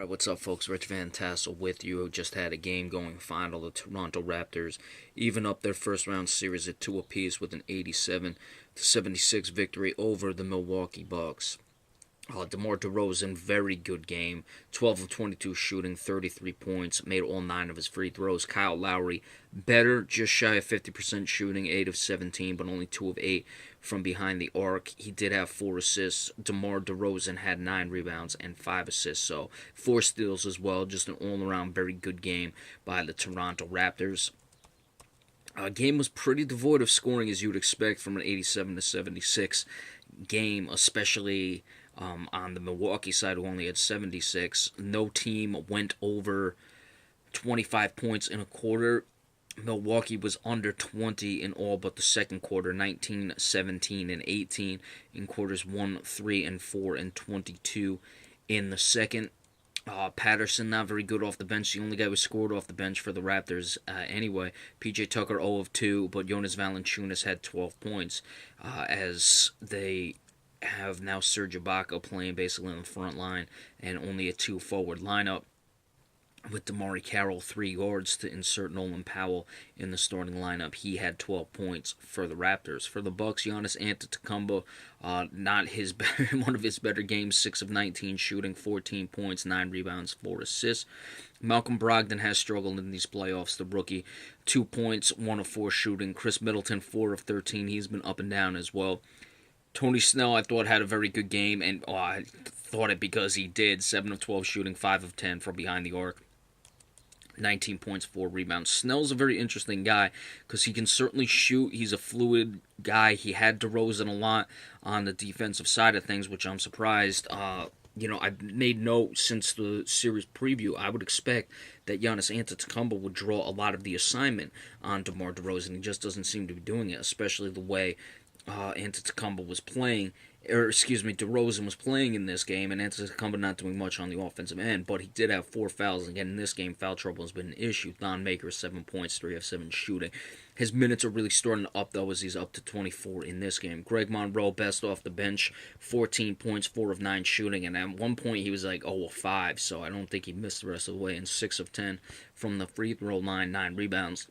Alright, what's up, folks? Rich Van Tassel with you. Just had a game going final. The Toronto Raptors even up their first round series at 2 apiece with an 87-76 victory over the Milwaukee Bucks. DeMar DeRozan, very good game. 12 of 22 shooting, 33 points, made all 9 of his free throws. Kyle Lowry, better, just shy of 50% shooting, 8 of 17, but only 2 of 8 from behind the arc. He did have 4 assists. DeMar DeRozan had 9 rebounds and 5 assists, so 4 steals as well. Just an all-around very good game by the Toronto Raptors. Game was pretty devoid of scoring, as you would expect from an 87-76 game, especially on the Milwaukee side, who only had 76. No team went over 25 points in a quarter. Milwaukee was under 20 in all but the second quarter, 19, 17, and 18 in quarters 1, 3, and 4, and 22 in the second. Patterson, not very good off the bench. The only guy who scored off the bench for the Raptors anyway. PJ Tucker, 0 of 2, but Jonas Valanciunas had 12 points as they have now Serge Ibaka playing basically on the front line and only a 2-forward lineup with DeMar Carroll 3 guards to insert Nolan Powell in the starting lineup. He had 12 points for the Raptors. For the Bucks, Giannis Antetokounmpo, not his one of his better games, 6 of 19 shooting, 14 points, 9 rebounds, 4 assists. Malcolm Brogdon has struggled in these playoffs, the rookie. 2 points, 1 of 4 shooting. Chris Middleton, 4 of 13. He's been up and down as well. Tony Snell, I thought, had a very good game, and I thought it because he did. 7 of 12 shooting, 5 of 10 from behind the arc. 19 points, 4 rebounds. Snell's a very interesting guy because he can certainly shoot. He's a fluid guy. He had DeRozan a lot on the defensive side of things, which I'm surprised. I've made note since the series preview. I would expect that Giannis Antetokounmpo would draw a lot of the assignment on DeMar DeRozan. He just doesn't seem to be doing it, especially the way Antetokounmpo was playing, DeRozan was playing in this game, and Antetokounmpo not doing much on the offensive end, but he did have 4 fouls. Again, in this game, foul trouble has been an issue. Thon Maker, 7 points, 3 of 7 shooting. His minutes are really starting to up, though, as he's up to 24 in this game. Greg Monroe, best off the bench, 14 points, 4 of 9 shooting, and at one point he was like 0 of 5, so I don't think he missed the rest of the way, and 6 of 10 from the free throw line, 9 rebounds.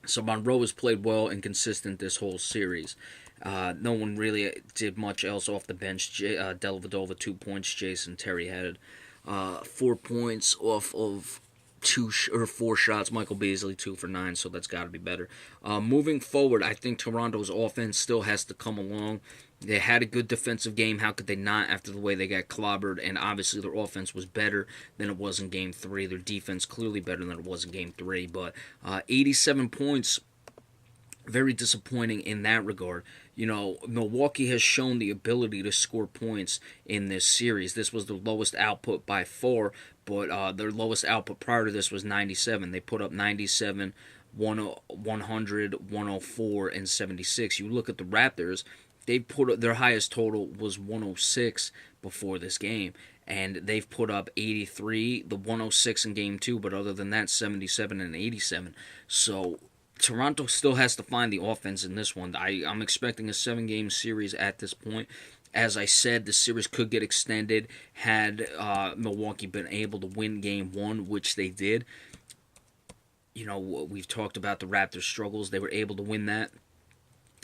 So Monroe has played well and consistent this whole series. No one really did much else off the bench. Dellavedova, 2 points. Jason Terry had 4 points off of 4 shots. Michael Beasley, 2 for 9, so that's got to be better. Moving forward, I think Toronto's offense still has to come along. They had a good defensive game. How could they not after the way they got clobbered? And obviously their offense was better than it was in Game 3. Their defense clearly better than it was in Game 3. But 87 points, very disappointing in that regard. Milwaukee has shown the ability to score points in this series. This was the lowest output by far, but their lowest output prior to this was 97. They put up 97, 100, 104, and 76. You look at the Raptors, they put up, their highest total was 106 before this game, and they've put up 83, the 106 in Game 2, but other than that, 77 and 87. So Toronto still has to find the offense in this one. I'm expecting a 7-game series at this point. As I said, the series could get extended had Milwaukee been able to win Game 1, which they did. We've talked about the Raptors' struggles. They were able to win that.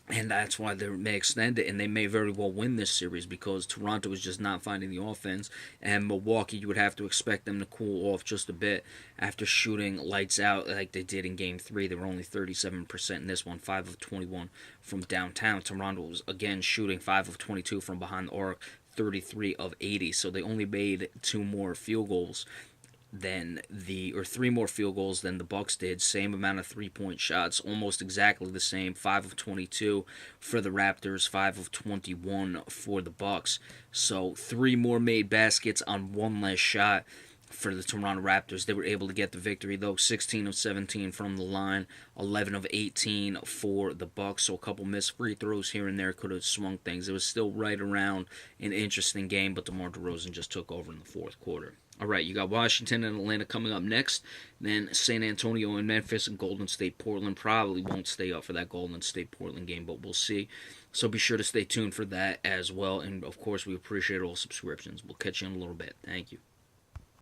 And that's why they may extend it, and they may very well win this series because Toronto is just not finding the offense. And Milwaukee, you would have to expect them to cool off just a bit after shooting lights out like they did in Game 3. They were only 37% in this one, 5 of 21 from downtown. Toronto was, again, shooting 5 of 22 from behind the arc, 33 of 80. So they only made 2 more field goals than 3 more field goals than the Bucks did. Same amount of 3-point shots, almost exactly the same. 5 of 22 for the Raptors, 5 of 21 for the Bucks. So 3 more made baskets on 1 less shot for the Toronto Raptors. They were able to get the victory, though. 16 of 17 from the line, 11 of 18 for the Bucks. So a couple missed free throws here and there could have swung things. It was still right around an interesting game, but DeMar DeRozan just took over in the fourth quarter. All right, you got Washington and Atlanta coming up next. Then San Antonio and Memphis and Golden State. Portland probably won't stay up for that Golden State-Portland game, but we'll see. So be sure to stay tuned for that as well. And, of course, we appreciate all subscriptions. We'll catch you in a little bit. Thank you.